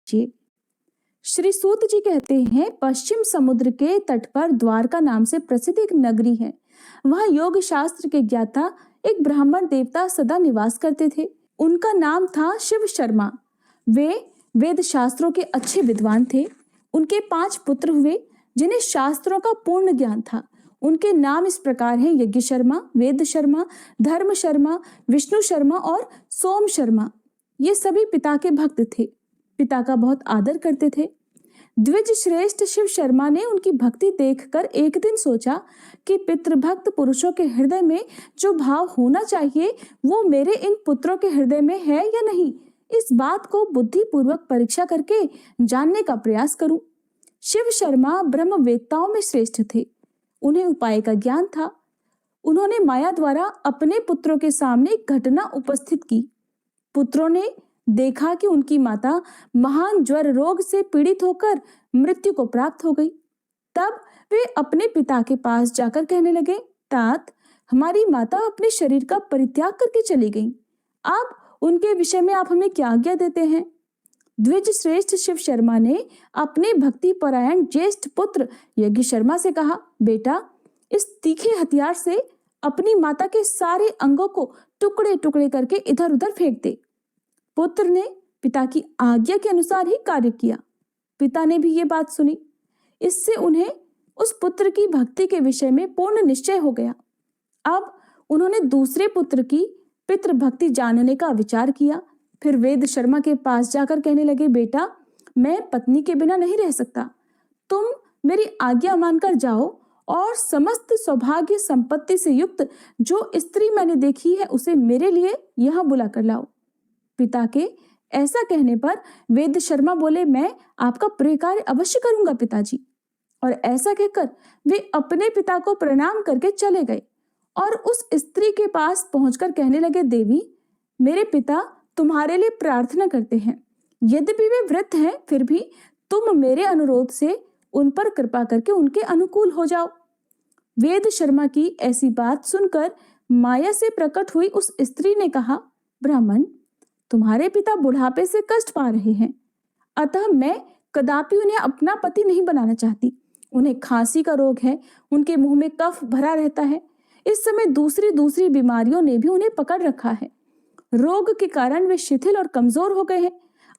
जी। श्री सूत जी कहते हैं, पश्चिम समुद्र के तट पर द्वारका नाम से प्रसिद्ध एक नगरी है। वहाँ योग शास्त्र के ज्ञाता एक ब्राह्मण देवता सदा निवास करते थे। उनका नाम था शिव शर्मा। वे वेद शास्त्रों के अच्छे विद्वान थे। उनके 5 पुत्र हुए जिन्हें शास्त्रों का पूर्ण ज्ञान था। उनके नाम इस प्रकार हैं: यज्ञ शर्मा, वेद शर्मा, धर्म शर्मा, विष्णु शर्मा और सोम शर्मा। ये सभी पिता के भक्त थे, पिता का बहुत आदर करते थे। द्विज श्रेष्ठ शिव शर्मा ने उनकी भक्ति देखकर एक दिन सोचा कि पितृभक्त पुरुषों के हृदय में जो भाव होना चाहिए वो मेरे इन पुत्रों के हृदय में है या नहीं, इस बात को बुद्धिपूर्वक परीक्षा करके जानने का प्रयास करूं। शिव शर्मा ब्रह्मवेत्ताओं में श्रेष्ठ थे। उन्हें उपाय का ज्ञान था। उन्होंने माया द्वारा अपने पुत्रों के सामने एक घटना उपस्थित की। पुत्रों ने देखा कि उनकी माता महान ज्वर रोग से पीड़ित होकर मृत्यु को प्राप्त हो गई। तब वे अपने पिता के पास जाकर कहने लगे, तात, हमारी माता अपने शरीर का परित्याग करके चली गई। अब उनके विषय में आप हमें क्या आज्ञा देते हैं? द्विज श्रेष्ठ शिव शर्मा ने अपने भक्ति परायण ज्येष्ठ पुत्र यज्ञ शर्मा से कहा, बेटा, इस तीखे हथियार से अपनी माता के सारे अंगों को टुकड़े टुकड़े करके इधर उधर फेंक दे। पुत्र ने पिता की आज्ञा के अनुसार ही कार्य किया। पिता ने भी ये बात सुनी। इससे उन्हें उस पुत्र की भक्ति के विषय में पूर्ण निश्चय हो गया। अब उन्होंने दूसरे पुत्र की पितृभक्ति जानने का विचार किया। फिर वेद शर्मा के पास जाकर कहने लगे, बेटा, मैं पत्नी के बिना नहीं रह सकता। तुम मेरी आज्ञा मानकर जाओ और समस्त सौभाग्य संपत्ति से युक्त जो स्त्री मैंने देखी है उसे मेरे लिए यहाँ बुला कर लाओ। पिता के ऐसा कहने पर वेद शर्मा बोले, मैं आपका प्रिय कार्य अवश्य करूंगा पिताजी। और ऐसा कहकर वे अपने पिता को प्रणाम करके चले गए और उस स्त्री के पास पहुंचकर कहने लगे, देवी, मेरे पिता तुम्हारे लिए प्रार्थना करते हैं। यद्यपि वे वृद्ध हैं, फिर भी तुम मेरे अनुरोध से उन पर कृपा करके उनके अनुकूल हो जाओ। वेद शर्मा की ऐसी बात सुनकर माया से प्रकट हुई उस स्त्री ने कहा, ब्राह्मण, तुम्हारे पिता बुढ़ापे से कष्ट पा रहे हैं, अतः मैं कदापि उन्हें अपना पति नहीं बनाना चाहती। उन्हें खांसी का रोग है, उनके मुंह में कफ भरा रहता है। इस समय दूसरी बीमारियों ने भी उन्हें पकड़ रखा है। रोग के कारण वे शिथिल और कमजोर हो गए हैं,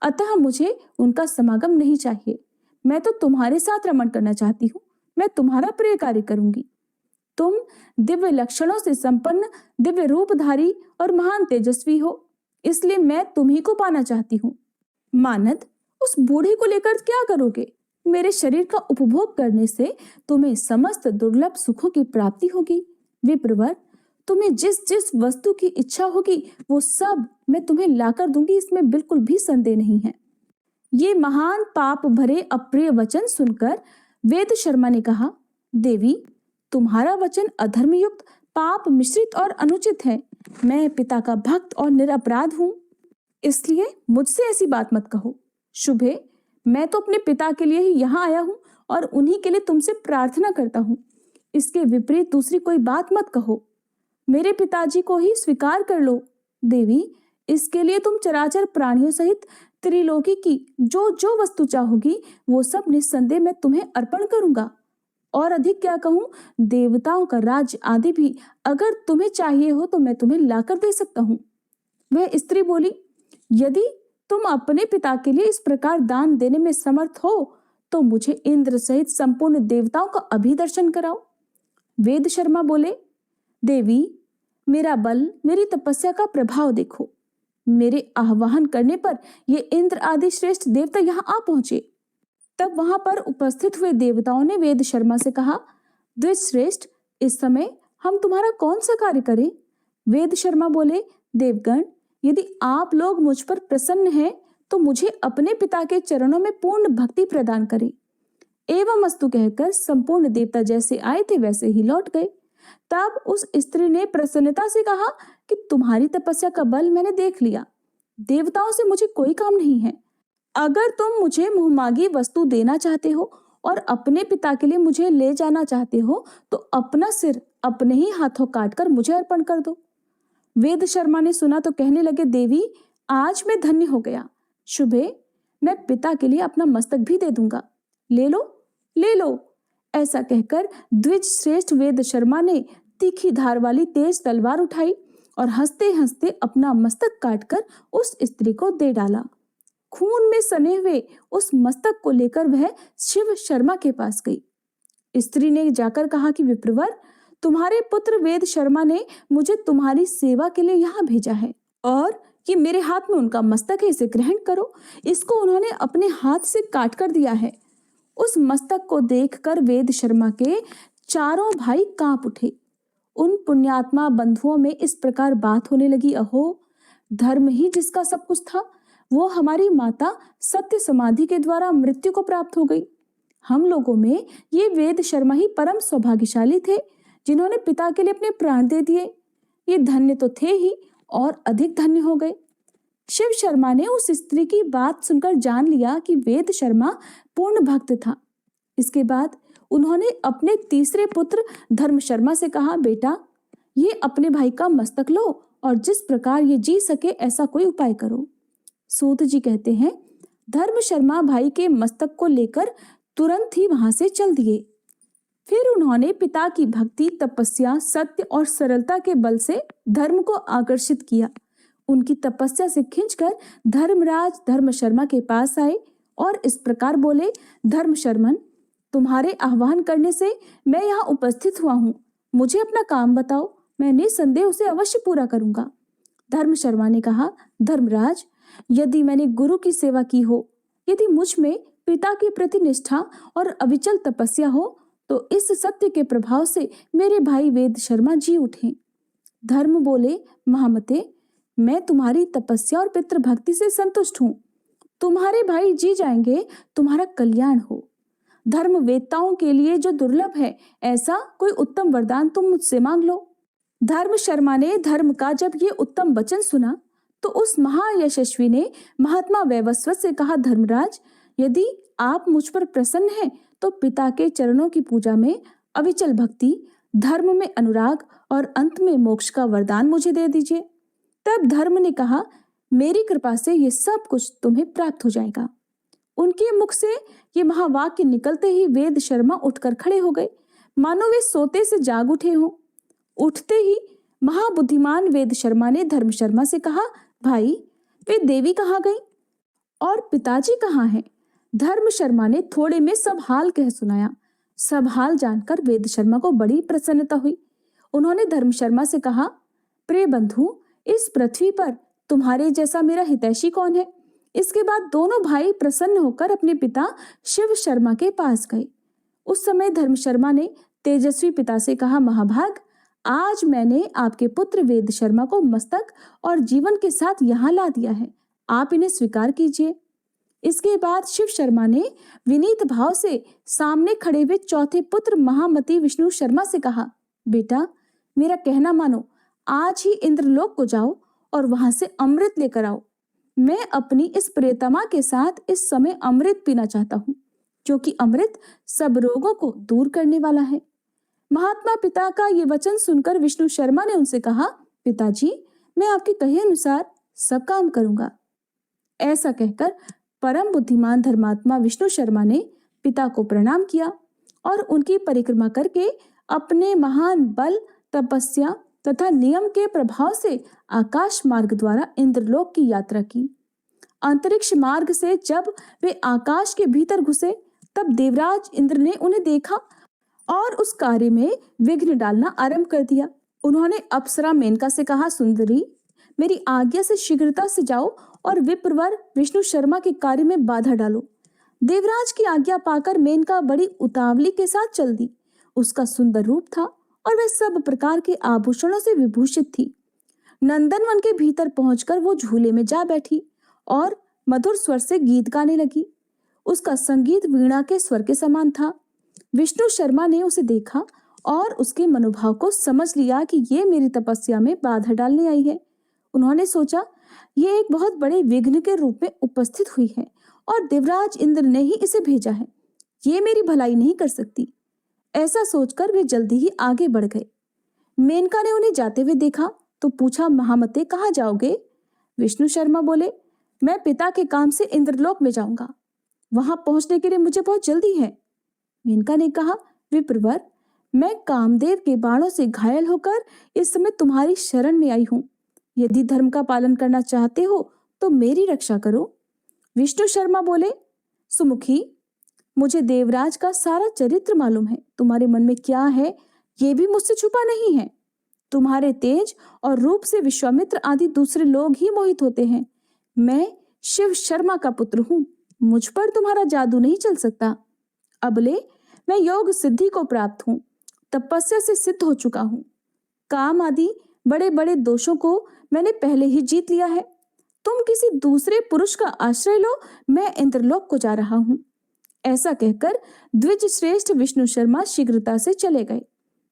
अतः मुझे उनका समागम नहीं चाहिए। मैं तो तुम्हारे साथ रमण करना चाहती हूँ। मैं तुम्हारा प्रिय कार्य करूंगी। तुम दिव्य लक्षणों से संपन्न, दिव्य रूपधारी और महान तेजस्वी हो, इसलिए मैं तुम्ही को पाना चाहती हूँ। मानद, उस बूढ़ी को लेकर क्या करोगे? मेरे शरीर का उपभोग करने से तुम्हें समस्त दुर्लभ सुखों की प्राप्ति होगी। विप्रवर, तुम्हें जिस जिस वस्तु की इच्छा होगी वो सब मैं तुम्हें लाकर दूंगी, इसमें बिल्कुल भी संदेह नहीं है। ये महान पाप भरे अप्रिय वचन सुनकर वेद शर्मा ने कहा, देवी, तुम्हारा वचन अधर्मयुक्त, पाप मिश्रित और अनुचित है। मैं पिता का भक्त और निरपराध हूँ, इसलिए मुझसे ऐसी बात मत कहो। शुभे, मैं तो अपने पिता के लिए ही यहाँ आया हूँ और उन्हीं के लिए तुमसे प्रार्थना करता हूँ। इसके विपरीत दूसरी कोई बात मत कहो। मेरे पिताजी को ही स्वीकार कर लो। देवी, इसके लिए तुम चराचर प्राणियों सहित त्रिलोकी की जो जो वस्तु चाहोगी वो सब निस्संदेह मैं तुम्हें अर्पण करूंगा। और अधिक क्या कहूँ, देवताओं का राज्य आदि भी अगर तुम्हें चाहिए हो तो मैं तुम्हें लाकर दे सकता हूँ। वह स्त्री बोली, यदि तुम अपने पिता के लिए इस प्रकार दान देने में समर्थ हो तो मुझे इंद्र सहित संपूर्ण देवताओं का अभिदर्शन कराओ। वेद शर्मा बोले, देवी, मेरा बल, मेरी तपस्या का प्रभाव देखो। मेरे आह्वान करने पर ये इंद्र आदि श्रेष्ठ देवता यहाँ आ पहुंचे। तब वहां पर उपस्थित हुए देवताओं ने वेद शर्मा से कहा, द्विज श्रेष्ठ, इस समय हम तुम्हारा कौन सा कार्य करें? वेद शर्मा बोले, देवगण, यदि आप लोग मुझ पर प्रसन्न हैं तो मुझे अपने पिता के चरणों में पूर्ण भक्ति प्रदान करें। एवं अस्तु कहकर संपूर्ण देवता जैसे आए थे वैसे ही लौट गए। तब उस स्त्री ने प्रसन्नता से कहा कि तुम्हारी तपस्या का बल मैंने देख लिया। देवताओं से मुझे कोई काम नहीं है। अगर तुम मुझे मुहमागी वस्तु देना चाहते हो और अपने पिता के लिए मुझे ले जाना चाहते हो तो अपना सिर अपने ही हाथों काटकर मुझे अर्पण कर दो। वेद शर्मा ने सुना तो कहने लगे, देवी, आज मैं धन्य हो गया। शुभे, मैं पिता के लिए अपना मस्तक भी दे दूंगा। ले लो, ले लो। ऐसा कहकर द्विज श्रेष्ठ वेद शर्मा ने तीखी धार वाली तेज तलवार उठाई और हंसते हंसते अपना मस्तक काटकर उस स्त्री को दे डाला। खून में सने हुए उस मस्तक को लेकर वह शिव शर्मा के पास गई। स्त्री ने जाकर कहा कि विप्रवर, तुम्हारे पुत्र वेद शर्मा ने मुझे तुम्हारी सेवा के लिए यहाँ भेजा है और ये मेरे हाथ में उनका मस्तक है, इसे ग्रहण करो। इसको उन्होंने अपने हाथ से काट कर दिया है। उस मस्तक को देखकर वेद शर्मा के चारों भाई कांप उठे। उन पुण्यात्मा बंधुओं में इस प्रकार बात होने लगी, अहो, धर्म ही जिसका सब कुछ था, वो हमारी माता सत्य समाधि के द्वारा मृत्यु को प्राप्त हो गई। हम लोगों में ये वेद शर्मा ही परम सौभाग्यशाली थे जिन्होंने पिता के लिए अपने प्राण दे दिए। ये धन्य तो थे ही और अधिक धन्य हो गए। शिव शर्मा ने उस स्त्री की बात सुनकर जान लिया कि वेद शर्मा पूर्ण भक्त था। इसके बाद उन्होंने अपने तीसरे पुत्र धर्म शर्मा से कहा, बेटा, ये अपने भाई का मस्तक लो और जिस प्रकार ये जी सके ऐसा कोई उपाय करो। सूत जी कहते हैं, धर्म शर्मा भाई के मस्तक को लेकर तुरंत ही वहां से चल दिए। फिर उन्होंने पिता की भक्ति, तपस्या, सत्य और सरलता के बल से धर्म को आकर्षित किया। उनकी तपस्या से खींचकर धर्मराज धर्म शर्मा के पास आए और इस प्रकार बोले, धर्म शर्मन, तुम्हारे आह्वान करने से मैं यहाँ उपस्थित हुआ हूँ। मुझे अपना काम बताओ, मैं निसंदेह उसे अवश्य पूरा करूंगा। धर्म शर्मा ने कहा, धर्मराज, यदि मैंने गुरु की सेवा की हो, यदि मुझ में पिता के प्रति निष्ठा और अविचल तपस्या हो, तो इस सत्य के प्रभाव से मेरे भाई वेद शर्मा जी उठे। धर्म बोले, महामते, मैं तुम्हारी तपस्या और पितृभक्ति से संतुष्ट हूँ। तुम्हारे भाई जी जाएंगे, तुम्हारा कल्याण हो। धर्म वेत्ताओं के लिए जो दुर्लभ है, ऐसा कोई उत्तम वरदान तुम मुझसे मांग लो। धर्म शर्मा ने धर्म का जब ये उत्तम वचन सुना तो उस महायशस्वी ने महात्मा वैवस्वत से कहा, धर्मराज, यदि आप मुझ पर प्रसन्न हैं तो पिता के चरणों की पूजा में अविचल भक्ति, धर्म में अनुराग और अंत में मोक्ष का वरदान मुझे दे दीजिए। तब धर्म ने कहा, मेरी कृपा से ये सब कुछ तुम्हें प्राप्त हो जाएगा। उनके मुख से ये महावाक्य निकलते ही वेद शर्मा उठकर खड़े हो गए, मानो वे सोते से जाग उठे हों। उठते ही महाबुद्धिमान वेद शर्मा ने धर्म शर्मा से कहा, भाई, वे देवी कहाँ गई और पिताजी कहाँ हैं? धर्म शर्मा ने थोड़े में सब हाल कह सुनाया। सब हाल जानकर वेद शर्मा को बड़ी प्रसन्नता हुई। उन्होंने धर्म शर्मा से कहा, प्रिय बंधु, इस पृथ्वी पर तुम्हारे जैसा मेरा हितैषी कौन है? इसके बाद दोनों भाई प्रसन्न होकर अपने पिता शिव शर्मा के पास गए। उस समय धर्म शर्मा ने तेजस्वी पिता से कहा, महाभाग, आज मैंने आपके पुत्र वेद शर्मा को मस्तक और जीवन के साथ यहाँ ला दिया है, आप इन्हें स्वीकार कीजिए। इसके बाद शिव शर्मा ने विनीत भाव से सामने खड़े हुए चौथे पुत्र महामती विष्णु शर्मा से कहा, बेटा, मेरा कहना मानो, आज ही इंद्रलोक को जाओ और वहां से अमृत लेकर आओ। मैं अपनी इस प्रियतमा के साथ इस समय अमृत पीना चाहता हूँ, क्योंकि अमृत सब रोगों को दूर करने वाला है। महात्मा पिता का ये वचन सुनकर विष्णु शर्मा ने उनसे कहा, पिताजी, मैं आपके कहे अनुसार सब काम करूंगा। ऐसा कहकर परम बुद्धिमान धर्मात्मा विष्णु शर्मा ने पिता को प्रणाम किया और उनकी परिक्रमा करके अपने महान बल, तपस्या तथा नियम के प्रभाव से आकाश मार्ग द्वारा इंद्रलोक की यात्रा की। अंतरिक्ष मार्ग से जब वे आकाश के भीतर घुसे, तब देवराज इंद्र ने उन्हें देखा और उस कार्य में विघ्न डालना आरंभ कर दिया। उन्होंने अप्सरा मेनका से कहा, सुंदरी, मेरी आज्ञा से शीघ्रता से जाओ और विप्रवर विष्णु शर्मा के कार्य में बाधा डालो। देवराज की आज्ञा पाकर मेनका बड़ी उतावली के साथ चल दी। उसका सुंदर रूप था और वह सब प्रकार के आभूषणों से विभूषित थी। नंदनवन के भीतर पहुंचकर वो झूले में जा बैठी और मधुर स्वर से गीत गाने लगी। उसका संगीत वीणा के स्वर के समान था। विष्णु शर्मा ने उसे देखा और उसके मनोभाव को समझ लिया कि ये मेरी तपस्या में बाधा डालने आई है। उन्होंने सोचा, ये एक बहुत बड़े विघ्न के रूप में उपस्थित हुई है और देवराज इंद्र ने ही इसे भेजा है। ये मेरी भलाई नहीं कर सकती। ऐसा सोचकर वे जल्दी ही आगे बढ़ गए। मेनका ने उन्हें जाते हुए देखा तो पूछा, महामते, कहाँ जाओगे? विष्णु शर्मा बोले, मैं पिता के काम से इंद्रलोक में जाऊंगा। वहां पहुंचने के लिए मुझे बहुत जल्दी है। मेनका ने कहा, विप्रवर, मैं कामदेव के बाणों से घायल होकर इस समय तुम्हारी शरण में आई हूं। यदि धर्म का पालन करना चाहते हो तो मेरी रक्षा करो। विष्णु शर्मा बोले, सुमुखी, मुझे देवराज का सारा चरित्र मालूम है। तुम्हारे मन में क्या है ये भी मुझसे छुपा नहीं है। तुम्हारे तेज और रूप से विश्वामित्र आदि दूसरे लोग ही मोहित होते हैं। मैं शिव शर्मा का पुत्र हूँ। मुझ पर तुम्हारा जादू नहीं चल सकता। अबले मैं योग सिद्धि को प्राप्त हूँ, तपस्या से सिद्ध हो चुका हूँ। काम आदि बड़े बड़े दोषों को मैंने पहले ही जीत लिया है। तुम किसी दूसरे पुरुष का आश्रय लो, मैं इंद्रलोक को जा रहा हूँ। ऐसा कहकर द्विज श्रेष्ठ विष्णु शर्मा शीघ्रता से चले गए।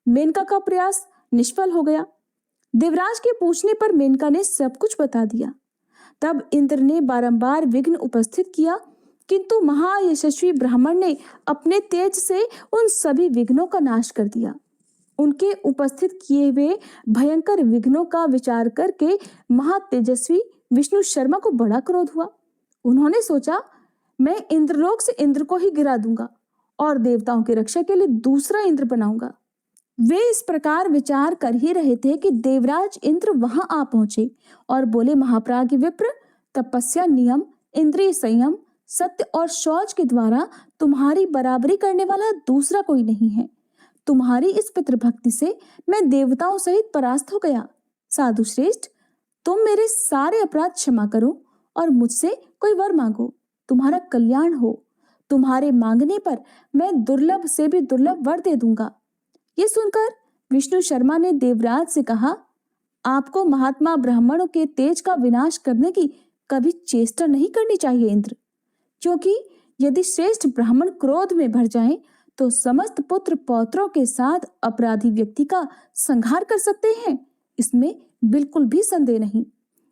मेनका का प्रयास निष्फल हो गया। देवराज के पूछने पर मेनका ने सब कुछ बता दिया। तब इंद्र ने बारंबार विघ्न उपस्थित किया, किंतु महायशस्वी ब्राह्मण ने अपने तेज से उन सभी विघ्नों का नाश कर दिया। उनके उपस्थित किए हुए भयंकर विघ्नों का विचार करके महातेजस्वी विष्णु शर्मा को बड़ा क्रोध हुआ। उन्होंने सोचा, मैं इंद्रलोक से इंद्र को ही गिरा दूंगा और देवताओं की रक्षा के लिए दूसरा इंद्र बनाऊंगा। वे इस प्रकार विचार कर ही रहे थे कि देवराज इंद्र वहां आ पहुंचे और बोले, महाप्राज्ञ विप्र, तपस्या, नियम, इंद्रिय संयम, सत्य और शौच के द्वारा तुम्हारी बराबरी करने वाला दूसरा कोई नहीं है। तुम्हारी इस पितृभक्ति से मैं देवताओं सहित परास्त हो गया। साधु श्रेष्ठ, तुम मेरे सारे अपराध क्षमा करो और मुझसे कोई वर मांगो, तुम्हारा कल्याण हो। तुम्हारे मांगने पर मैं दुर्लभ से भी दुर्लभ वर दे दूंगा। ये सुनकर विष्णु शर्मा ने देवराज से कहा, आपको महात्मा ब्राह्मणों के तेज का विनाश करने की कभी चेष्टा नहीं करनी चाहिए इंद्र, क्योंकि यदि श्रेष्ठ ब्राह्मण क्रोध में भर जाएं तो समस्त पुत्र पौत्रों के साथ अपराधी व्यक्ति का संहार कर सकते हैं। इसमें बिल्कुल भी संदेह नहीं।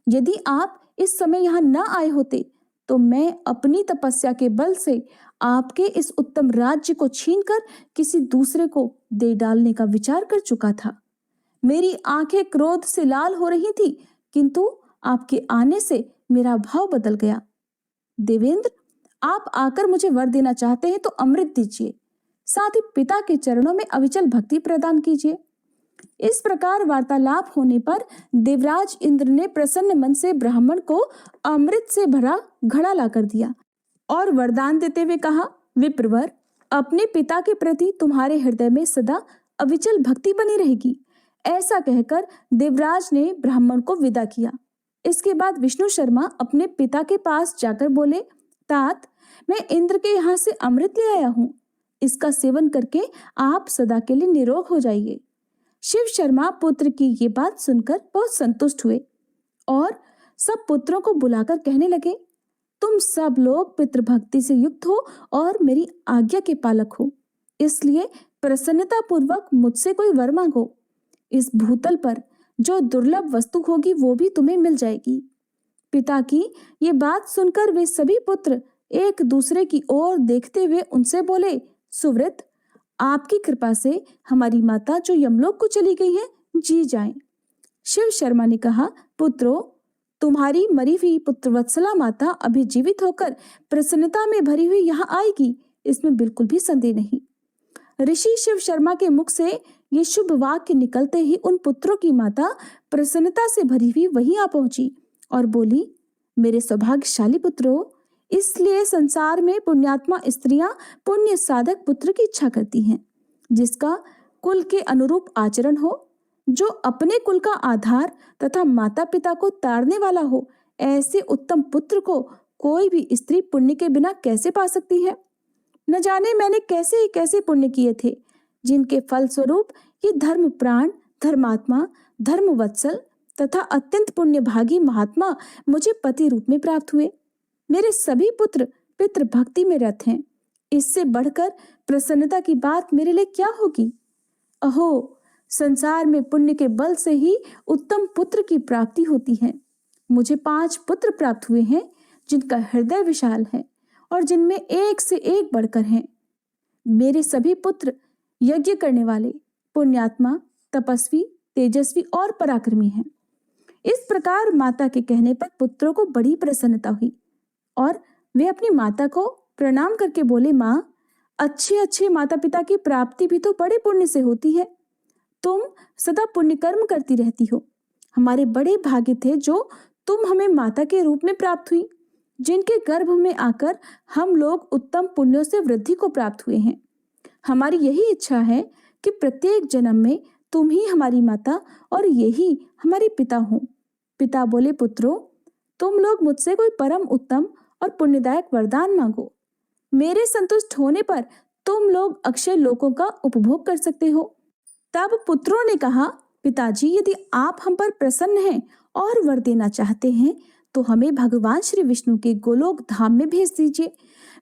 यदि आप इस समय यहाँ न आए होते तो मैं अपनी तपस्या के बल से आपके इस उत्तम राज्य को छीनकर किसी दूसरे को दे डालने का विचार कर चुका था। मेरी आंखें क्रोध से लाल हो रही थी, किंतु आपके आने से मेरा भाव बदल गया। देवेंद्र, आप आकर मुझे वर देना चाहते हैं तो अमृत दीजिए, साथ ही पिता के चरणों में अविचल भक्ति प्रदान कीजिए। इस प्रकार वार्तालाप होने पर देवराज इंद्र ने प्रसन्न मन से ब्राह्मण को अमृत से भरा घड़ा लाकर दिया और वरदान देते हुए कहा, विप्रवर, अपने पिता के प्रति तुम्हारे हृदय में सदा अविचल भक्ति बनी रहेगी। ऐसा कहकर देवराज ने ब्राह्मण को विदा किया। इसके बाद विष्णु शर्मा अपने पिता के पास जाकर बोले, तात, मैं इंद्र के यहाँ से अमृत ले आया हूँ। इसका सेवन करके आप सदा के लिए निरोग हो जाइए। शिव शर्मा पुत्र की ये बात सुनकर बहुत संतुष्ट हुए और सब पुत्रों को बुलाकर कहने लगे, तुम सब लोग पितृभक्ति से युक्त हो और मेरी आज्ञा के पालक हो, इसलिए प्रसन्नता पूर्वक मुझसे कोई वर मांगो। इस भूतल पर जो दुर्लभ वस्तु होगी वो भी तुम्हें मिल जाएगी। पिता की ये बात सुनकर वे सभी पुत्र एक दूसरे की ओर देखते हुए उनसे बोले, सुव्रत, आपकी कृपा से हमारी माता जो यमलोक को चली गई है जी जाएं। शिव शर्मा ने कहा, पुत्रों, तुम्हारी मरी हुई पुत्रवत्सला माता अभी जीवित होकर प्रसन्नता में भरी हुई यहाँ आएगी, इसमें बिल्कुल भी संदेह नहीं। ऋषि शिव शर्मा के मुख से ये शुभ वाक्य निकलते ही उन पुत्रों की माता प्रसन्नता से भरी हुई वहीं आ पहुंची और बोली, मेरे सौभाग्यशाली पुत्रों, इसलिए संसार में पुण्यात्मा स्त्रियां पुण्य साधक पुत्र की इच्छा करती हैं, जिसका कुल के अनुरूप आचरण हो, जो अपने कुल का आधार तथा माता पिता को तारने वाला हो। ऐसे उत्तम पुत्र को कोई भी स्त्री पुण्य के बिना कैसे पा सकती है। न जाने मैंने कैसे कैसे पुण्य किए थे, जिनके फल स्वरूप ये धर्म प्राण, धर्मात्मा, धर्मवत्सल तथा अत्यंत पुण्य भागी महात्मा मुझे पति रूप में प्राप्त हुए। मेरे सभी पुत्र पितृ भक्ति में रत हैं। इससे बढ़कर प्रसन्नता की बात मेरे लिए क्या होगी। अहो, संसार में पुण्य के बल से ही उत्तम पुत्र की प्राप्ति होती है। मुझे 5 पुत्र प्राप्त हुए हैं, जिनका हृदय विशाल है और जिनमें एक से एक बढ़कर हैं। मेरे सभी पुत्र यज्ञ करने वाले, पुण्यात्मा, तपस्वी, तेजस्वी और पराक्रमी हैं। इस प्रकार माता के कहने पर पुत्रों को बड़ी प्रसन्नता हुई और वे अपनी माता को प्रणाम करके बोले, माँ, अच्छे अच्छे माता पिता की प्राप्ति भी तो बड़े पुण्य से होती है। तुम सदा पुण्य कर्म करती रहती हो। हमारे बड़े भाग्य थे जो तुम हमें माता के रूप में प्राप्त हुई, जिनके गर्भ में आकर हम लोग उत्तम पुण्यों से वृद्धि को प्राप्त हुए हैं। हमारी यही इच्छा है कि प्रत्येक जन्म में तुम ही हमारी माता और यही हमारे पिता हो। पिता बोले, पुत्रों, तुम लोग मुझसे कोई परम उत्तम और पुण्यदायक वरदान मांगो। मेरे संतुष्ट होने पर तुम लोग अक्षय लोकों का उपभोग कर सकते हो। तब पुत्रों ने कहा, पिताजी, यदि आप हम पर प्रसन्न हैं और वर देना चाहते हैं तो हमें भगवान श्री विष्णु के गोलोक धाम में भेज दीजिए,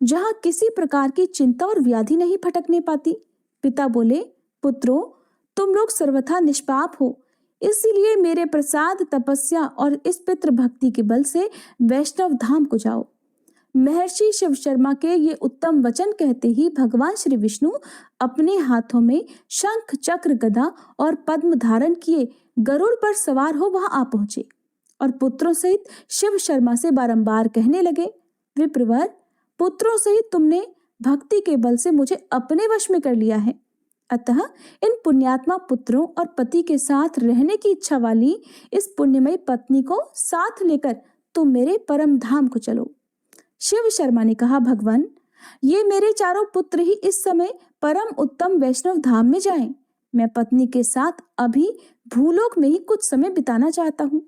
जहाँ किसी प्रकार की चिंता और व्याधि नहीं फटकने पाती। पिता बोले, पुत्रों, तुम लोग सर्वथा निष्पाप हो, इसीलिए मेरे प्रसाद, तपस्या और इस पितृ भक्ति के बल से वैष्णव धाम को जाओ। महर्षि शिव शर्मा के ये उत्तम वचन कहते ही भगवान श्री विष्णु अपने हाथों में शंख, चक्र, गदा और पद्म धारण किए गरुड़ पर सवार हो वहां आ पहुंचे और पुत्रों सहित शिव शर्मा से बारंबार कहने लगे, विप्रवर, पुत्रों सहित तुमने भक्ति के बल से मुझे अपने वश में कर लिया है। अतः इन पुण्यात्मा पुत्रों और पति के साथ रहने की इच्छा वाली इस पुण्यमयी पत्नी को साथ लेकर तुम मेरे परम धाम को चलो। शिव शर्मा ने कहा, भगवान, ये मेरे चारों पुत्र ही इस समय परम उत्तम वैष्णव धाम में जाएं। मैं पत्नी के साथ अभी भूलोक में ही कुछ समय बिताना चाहता हूँ।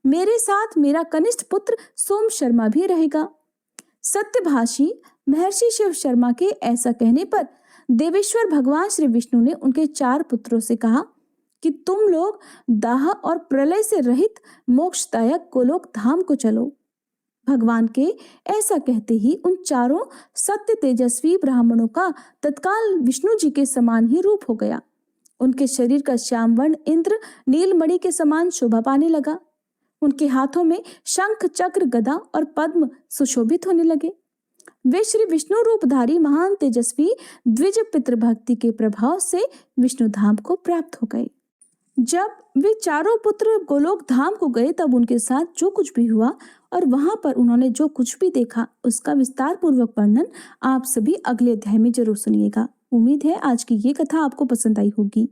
मेरे साथ मेरा कनिष्ठ पुत्र सोम शर्मा भी रहेगा। सत्यभाषी महर्षि शिव शर्मा के ऐसा कहने पर देवेश्वर भगवान श्री विष्णु ने उनके 4 पुत्रों से कहा कि तुम लोग दाह और प्रलय से रहित मोक्षदायक गोलोक धाम को चलो। भगवान के ऐसा कहते ही उन चारों सत्य तेजस्वी ब्राह्मणों का तत्काल विष्णु जी के समान ही रूप हो गया। उनके शरीर का श्याम वर्ण इंद्र नीलमणि के समान शोभा पाने लगा। उनके हाथों में शंख, चक्र, गदा और पद्म सुशोभित होने लगे। वे श्री विष्णु रूपधारी महान तेजस्वी द्विज पितृभक्ति के प्रभाव से विष्णु धाम को प्राप्त हो गए। जब वे चारों पुत्र गोलोक धाम को गए तब उनके साथ जो कुछ भी हुआ और वहां पर उन्होंने जो कुछ भी देखा उसका विस्तार पूर्वक वर्णन आप सभी अगले अध्याय में जरूर सुनिएगा। उम्मीद है आज की ये कथा आपको पसंद आई होगी।